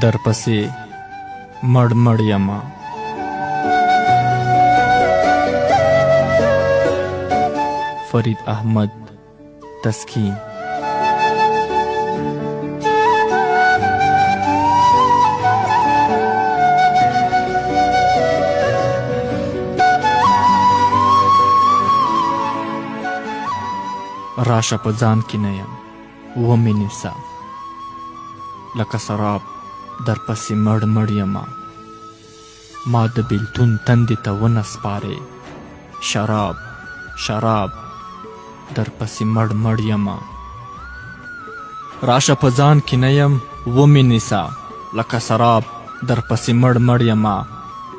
در پسې مړ مړ یمه. فرید احمد تسکین. راشه په ځان کې نه یم ومې نیسه، لکه سراب در پسې مړ مړ یمه. ما د بیلتون تندې ته ونه سپارې، شراب شراب در پسې مړ مړ یمه. راشه په ځان کې نه یم ومې نیسه، لکه سراب در پسې مړ مړ یمه.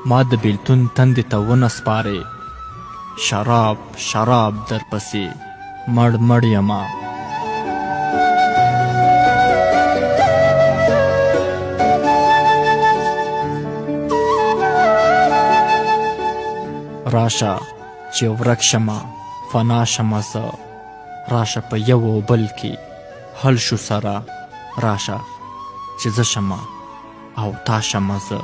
ما د بیلتون تندې ته ونه سپارې، شراب شراب در پسې مړ مړ یمه. راشه چې ورک شمه فنا شمه زه، راشه په یو او بل کې حل شو سره. راشه چې زه شمه او تا شمه زه،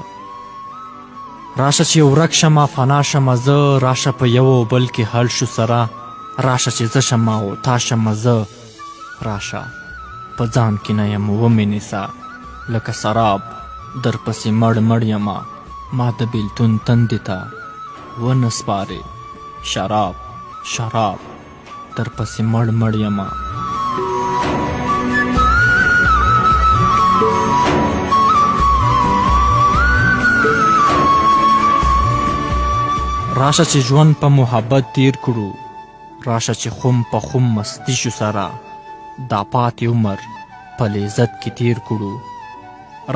راشه چې ورک شمه فنا شمه زه، راشه په یو او بل کې حل شو سره. راشه چې زه شمه او تا شمه زه، راشه په ځان کې نه یم ومې نیسه، لکه سراب در پسې مړ مړ یمه. ما د بیلتون تندې ته ونه سپارې، شراب شراب در پسې مړ مړ یمه. راشه چې ژوند په محبت تیر کړو، راشه چې خم په خم مستی شو سره. دا پاتې عمر په لذت کې تیر کړو،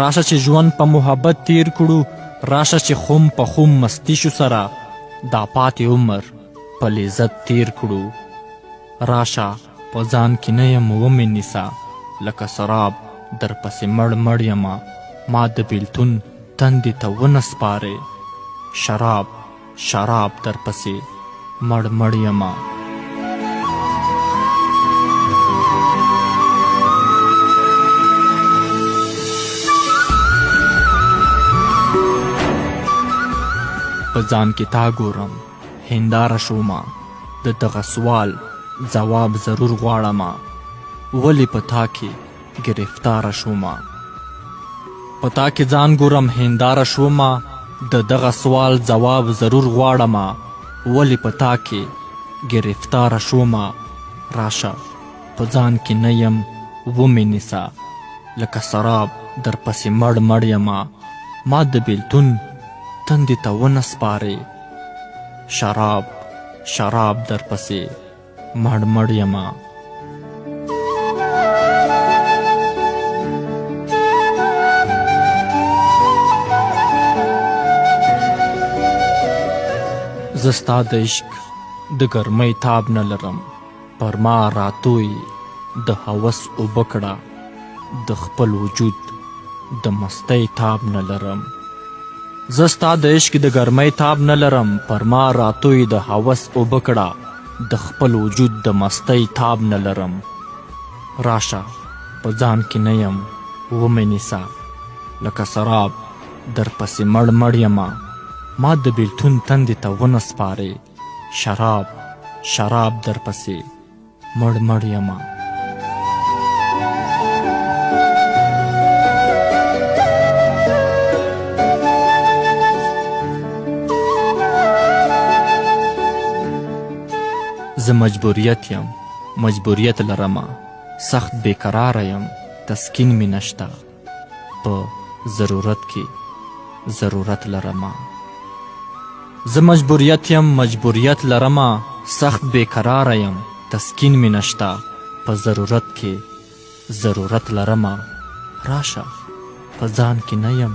راشه چې ژوند په محبت تیر کړو. راشه چې خم په خم مستی شو سره، دا پاتې عمر په لذت تیر کړو. راشه په ځان کې نه یم ومې نیسه، لکه سراب در پسې مړ مړ یمه. ما د بیلتون تندې ته ونه سپارې، شراب شراب در پسې مړ مړ یمه. په ځان کې تا ګورم هنداره شومه، د دغه سوال ځواب ضرور غواړمه. ولې په تا کې ګرفتاره شومه، په تا کې ځان ګورم هنداره شومه، د دغه سوال ځواب ضرور غواړمه. ولې په تا کې ګرفتاره شومه. راشه په ځان کې نه یم ومې نیسه، لکه سراب در پسې مړ مړ یمه. ما د بیلتون تندې ته ونه سپارې، شراب شراب در پسې مړ مړ یمه. زه ستا د عشق د ګرمۍ تاب نه لرم، پر ما راتوی د هوس اوبه کړه. د خپل وجود د مستۍ تاب نه لرم، زه ستا د عشق د ګرمۍ تاب نه لرم، پر ما راتوی د هوس اوبه کړه. د خپل وجود د مستۍ تاب نه لرم. راشه په ځان کې نه یم ومې نیسه، لکه سراب در پسې مړ مړ یمه. ما د بیلتون تندې ته ونه سپارې، شراب شراب در پسې مړ مړ یمه. زه مجبوریت یم مجبوریت لرمه، سخت بیقراره یم تسکین می نشته. په ضرورت کې ضرورت لرمه. زه مجبوریت یم مجبوریت لرمه، سخت بیقراره یم تسکین می نشته. په ضرورت کې ضرورت لرمه. راشه په ځان کې نه یم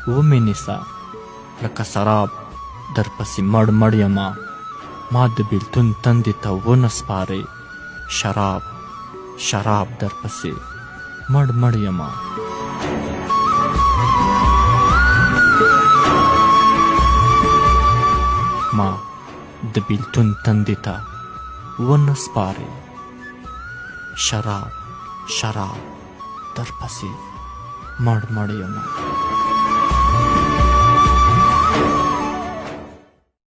ومې نیسه، لکه سراب در پسې مړ مړ یمه. ما د بیلتون تندې ته ونه سپارې، شراب شراب در پسې مړ مړ یمه. ما د بیلتون تندې ته ونه سپارې، شراب شراب در پسې مړ مړ یمه